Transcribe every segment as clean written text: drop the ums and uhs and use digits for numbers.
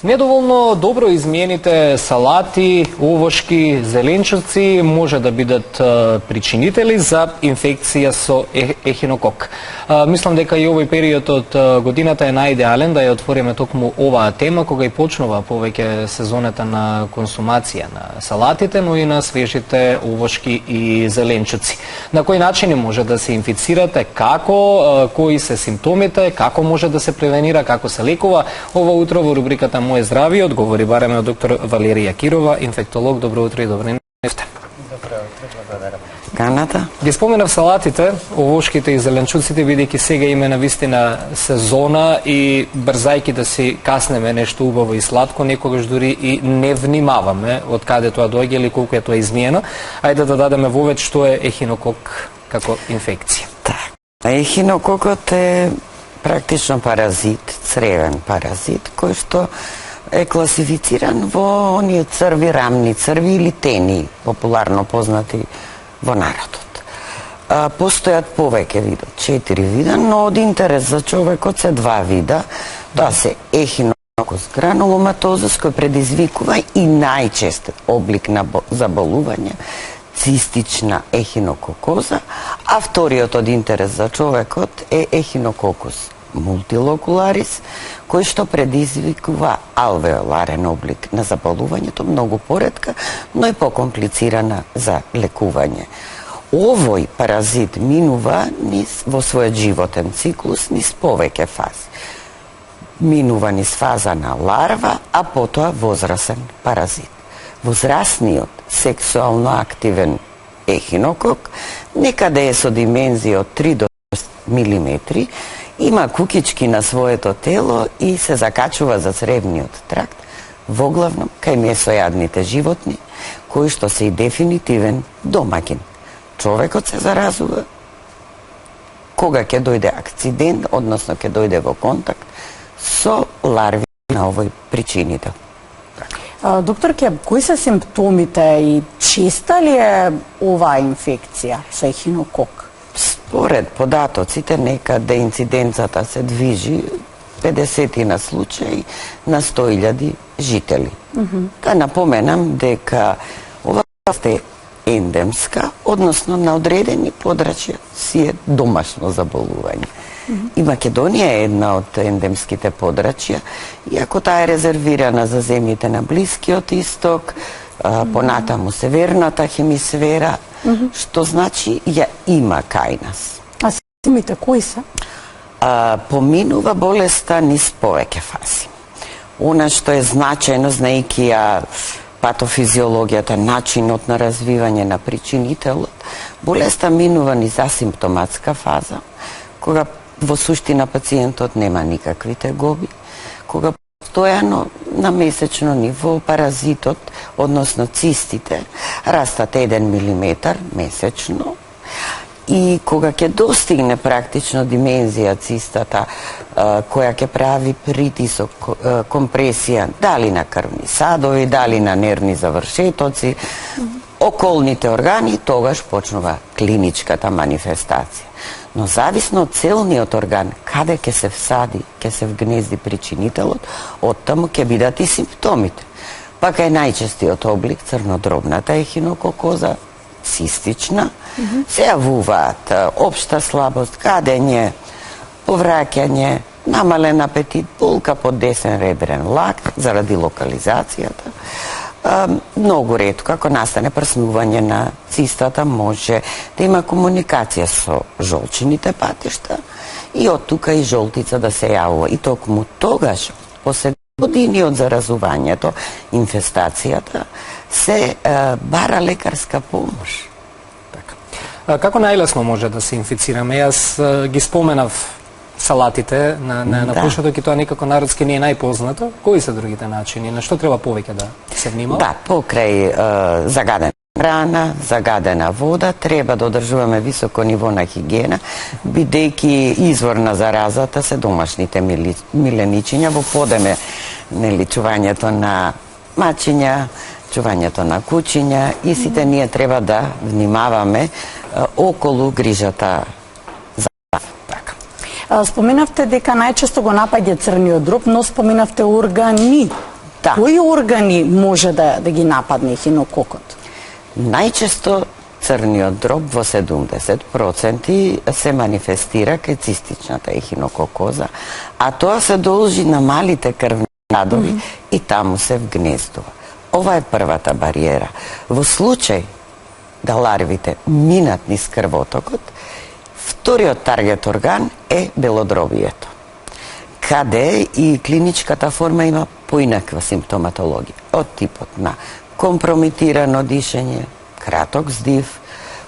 Недоволно добро измените салати, овошки, зеленчуци може да бидат причинители за инфекција со ехинокок. Мислам дека и овој период од годината е најидеален да ја отвориме токму оваа тема кога и почнува повеќе сезоната на консумација на салатите, но и на свежите овошки и зеленчуци. На кој начин може да се инфицирате, како, кои се симптомите, како може да се превенира, како се лекува? Ова утро во рубриката Моје здравје одговори бараме од доктор Валерија Кирова, инфектолог. Добро утро и добро нефте. Добро утро, благодарам. Каната? Ги споменав салатите, овошките и зеленчуците, бидејќи сега име на вистина сезона и брзајки да си каснеме нешто убаво и сладко, некогаш дури и не внимаваме од каде тоа доаѓа или колку е тоа измиено. Ајде да дадеме вовед што е ехинокок како инфекција. Ехинококот е практично паразит, цревен паразит, кој што е класифициран во оние црви, рамни црви или тени, популарно познати во народот. Постојат повеќе вида, 4 вида, но од интерес за човекот се 2 вида. Тоа се ехинококус грануломатозус, кој предизвикува и најчест облик на заболување, цистична ехинококоза, а вториот од интерес за човекот е ехинококус мултилокуларис, кој што предизвикува алвеоларен облик на заболувањето, многу поретка, но и покомплицирана за лекување. Овој паразит минува во својот животен циклус низ повеќе фази. Минува низ фаза на ларва, а потоа возрасен паразит. Возрастниот сексуално активен ехинокок некаде е со димензија од 3 до 6 милиметри, има кукички на своето тело и се закачува за цревниот тракт, воглавно кај месојадните животни, кои што се и дефинитивен домаќин. Човекот се заразува кога ќе дојде акцидент, односно ќе дојде во контакт со ларви на овој причинител. Докторке, кои се симптомите и честа ли е оваа инфекција со ехинокок? Според податоците, некаде инциденцата се движи 50 на случаи на 100.000 жители. Да напоменам дека ова е ендемска, односно на одредени подрачја си е домашно заболување. И Македонија е една од ендемските подрачја, иако таа е резервирана за земјите на Блискиот Исток, понатаму северната хемисфера, што значи ја има кај нас. А симптомите кои се? Поминува болеста низ повеќе фази. Она што е значајно, знаејќи ја патофизиологијата, начинот на развивање на причинителот, болеста минува низ асимптоматска фаза, кога во суштина пациентот нема никакви тегоби, кога постојано на месечно ниво паразитот, односно цистите, растат 1 милиметар месечно, и кога ќе достигне практично димензија цистата, која ќе прави притисок, компресија, дали на крвни садови, дали на нервни завршетоци, околните органи, тогаш почнува клиничката манифестација. Но зависно од целниот орган, каде ќе се всади, ќе се вгнезди причинителот, оттаму ќе бидат и симптомите. Пак е најчестиот облик црнодробната ехинококоза, цистична, се јавуваат општа слабост, кадење, повраќање, намален апетит, болка под десен ребрен лак заради локализацијата. Многу ретко, ако настане прснување на цистата, може да има комуникација со жолчените патишта и од тука и жолтица да се јавува. И токму тогаш, после години од заразувањето, инфестацијата, се бара лекарска помош. Како најлесно може да се инфицираме? Јас ги споменав салатите на почеток и тоа некако народски не е најпознато. Кои се другите начини? На што треба повеќе да се внимава? Да, покрај загадена храна, загадена вода, треба да одржуваме високо ниво на хигиена, бидејќи извор на заразата се домашните миленичиња, во подеме чувањето на мачиња, чувањето на кучиња и сите ние треба да внимаваме околу грижата за Споменавте дека најчесто го напаѓа црниот дроб, но споменавте органи. Да. Кои органи може да ги нападне ехинококот? Најчесто црниот дроб во 70% се манифестира кај цистичната ехинококоза, а тоа се должи на малите крвни градови и таму се вгнездува. Ова е првата бариера. Во случај да ларвите минат низ крвотокот, вториот таргет орган е белодробието, каде и клиничката форма има поинаква симптоматологија, од типот на компромитирано дишење, краток здив,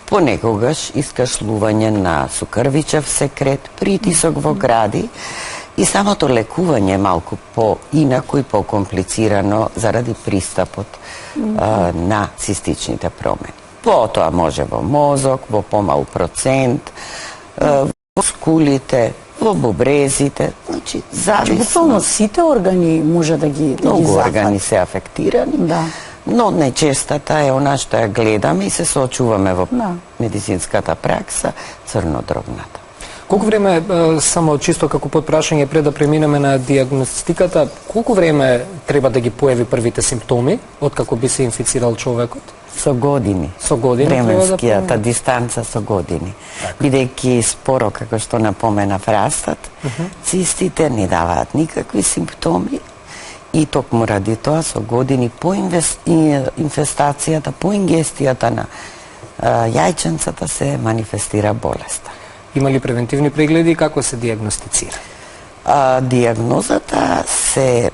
понекогаш искашлување на сукрвичев секрет, притисок во гради и самото лекување е малку поинако и покомплицирано заради пристапот на цистичните промени. Потоа може во мозок, во помал процент, во скулите, во бубрезите, значи зависно. Буквално сите органи може да ги Многу зафати. органи се афектирани, Да. но најчестата е она што ја гледаме и се соочуваме во Да. медицинската пракса, црнодробната. Колку време, само чисто како подпрашање пред да преминеме на диагностиката, колку време треба да ги појави првите симптоми откако би се инфицирал човекот? Со години. Со години треба да Временскијата премине. дистанца со години. Бидејќи споро, како што напоменав, растат, цистите не даваат никакви симптоми и токму ради тоа со години по инфестацијата, по ингестијата на јајченцата се манифестира болеста. Има ли превентивни прегледи и како се диагностицира? Диагнозата се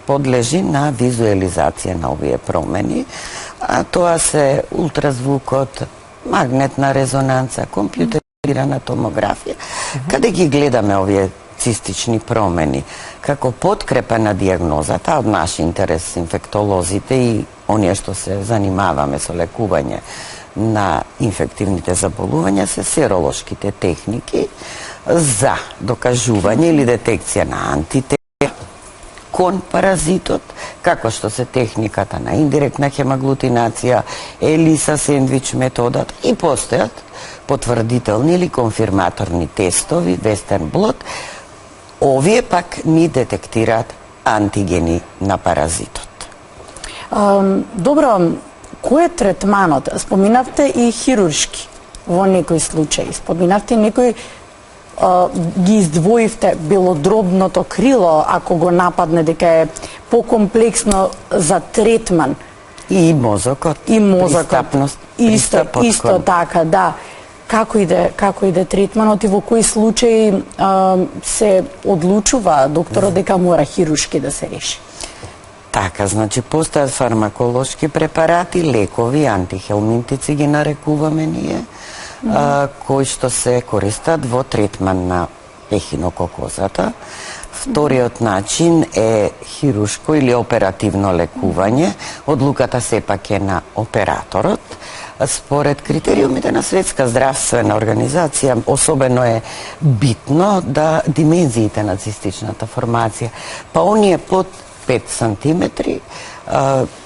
подлежи на визуализација на овие промени, а тоа се ултразвукот, магнетна резонанца, компјутерирана томографија, каде ги гледаме овие цистични промени. Како подкрепа на диагнозата, од наш интерес инфектолозите и оние што се занимаваме со лекување на инфективните заболувања се серолошките техники за докажување или детекција на антитела кон паразитот, како што се техниката на индиректна хемаглутинација, ELISA сендвич методата и постојат потврдителни или конфирматорни тестови, Western blot. Овие пак ни детектираат антигени на паразитот. Добро, кој е третманот? Споминавте и хируршки во некои случаи. Споминавте некои ги издвоивте белодробното крило, ако го нападне дека е покомплексно за третман. И мозокот, И мозокот. пристапност, Исто пристапот така, да. Како иде третманот и во кои случаи се одлучува докторот дека мора хируршки да се реши? Така, значи постојат фармаколошки препарати, лекови, антихелминтици ги нарекуваме ние, кои што се користат во третман на ехинококозата. Вториот начин е хируршко или оперативно лекување. Одлуката сепак е на операторот. Според критериумите на Светска здравствена организација, особено е битно да димензиите на цистичната формација, па оние под 5 сантиметри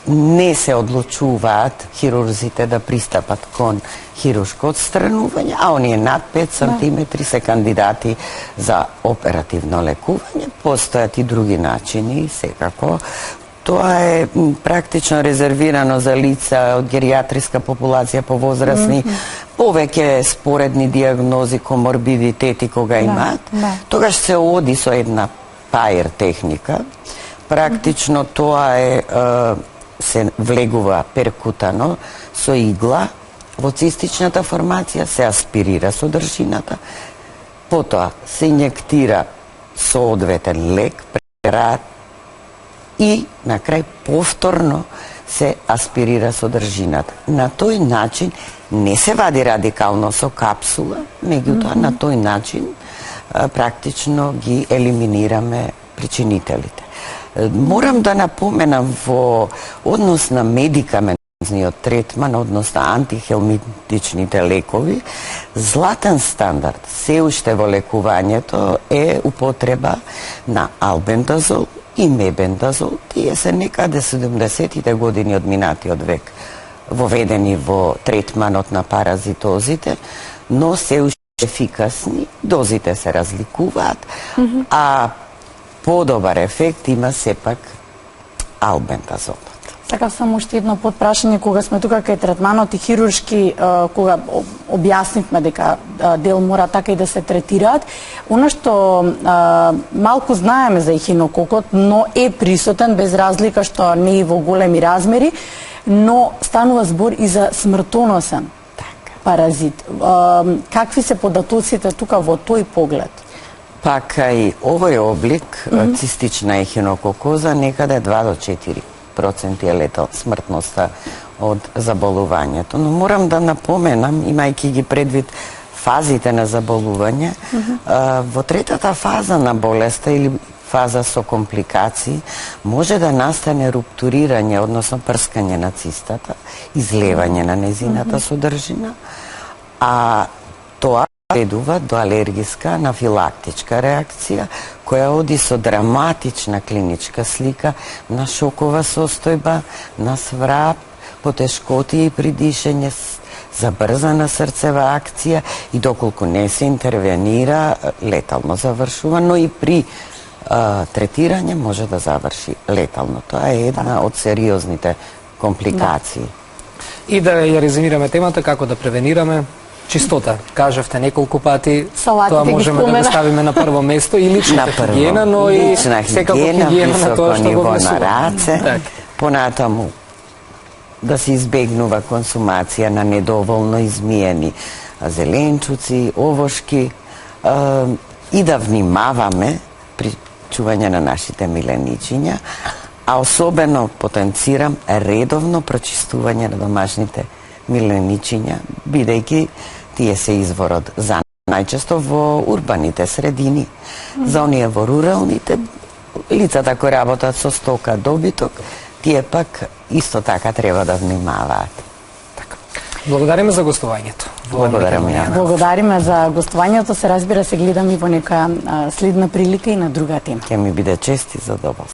не се одлучуваат хирурзите да пристапат кон хируршко отстранување, а оние над 5 сантиметри се кандидати за оперативно лекување. Постојат и други начини, секако. Тоа е практично резервирано за лица од геријатриска популација повозрасни, повеќе споредни диагнози, коморбидитети кога имаат. Тогаш се оди со една паир техника. Практично тоа е се влегува перкутано со игла во цистичната формација, се аспирира содржината, потоа се инјектира соодветен лек, препарат и на крај повторно се аспирира содржината. На тој начин не се вади радикално со капсула, меѓутоа на тој начин практично ги елиминираме причинителите. Морам да напоменам во однос на медикаментниот третман, односно антихелминтичните лекови, златен стандард се уште во лекувањето е употреба на албендазол и мебендазол. Тие се некаде 70-тите години од минатиот век воведени во третманот на паразитозите, но се уште ефикасни, дозите се разликуваат, а подобар ефект има сепак албендазолот. Сакав само уште едно подпрашање, кога сме тука кај третманот и хируршки, кога објаснивме дека дел мора така и да се третираат, она што малку знаеме за ехинококот, но е присутен без разлика што не и во големи размери, но станува збор и за смртоносен паразит. Какви се податоците тука во тој поглед? Пак и овој облик, цистична ехинококоза, некаде 2 до 4% е летал смртноста од заболувањето. Но морам да напоменам, имајќи ги предвид фазите на заболување, во третата фаза на болеста или фаза со компликации, може да настане руптурирање, односно прскање на цистата, излевање на незината содржина, а тоа следува до алергиска анафилактичка реакција, која оди со драматична клиничка слика на шокова состојба, на сврап, потешкотија и при дишење, забрзана срцева акција и доколку не се интервенира, летално завршува, но и при третирање може да заврши летално. Тоа е една од сериозните компликации. И да ја резимираме темата, како да превенираме. Чистота, кажавте неколку пати, Салатите тоа ги можеме да го спомена. ставиме на прво место и личната хигиена, но и секако хигиена на тоа што го на внесуваме. раце, понатаму да се избегнува консумација на недоволно измиени зеленчуци, овошки и да внимаваме при чување на нашите миленичиња, а особено потенцирам редовно прочистување на домашните миленичиња, бидејќи тие се изворот за најчесто во урбаните средини. За оние во руралните, лицата кои работат со стока, добиток, тие пак исто така треба да внимаваат. Благодариме за гостувањето. Благодарам ја. Благодариме за гостувањето, се разбира се гледам и во нека следна прилика и на друга тема. Ќе ми биде чест и задоволство.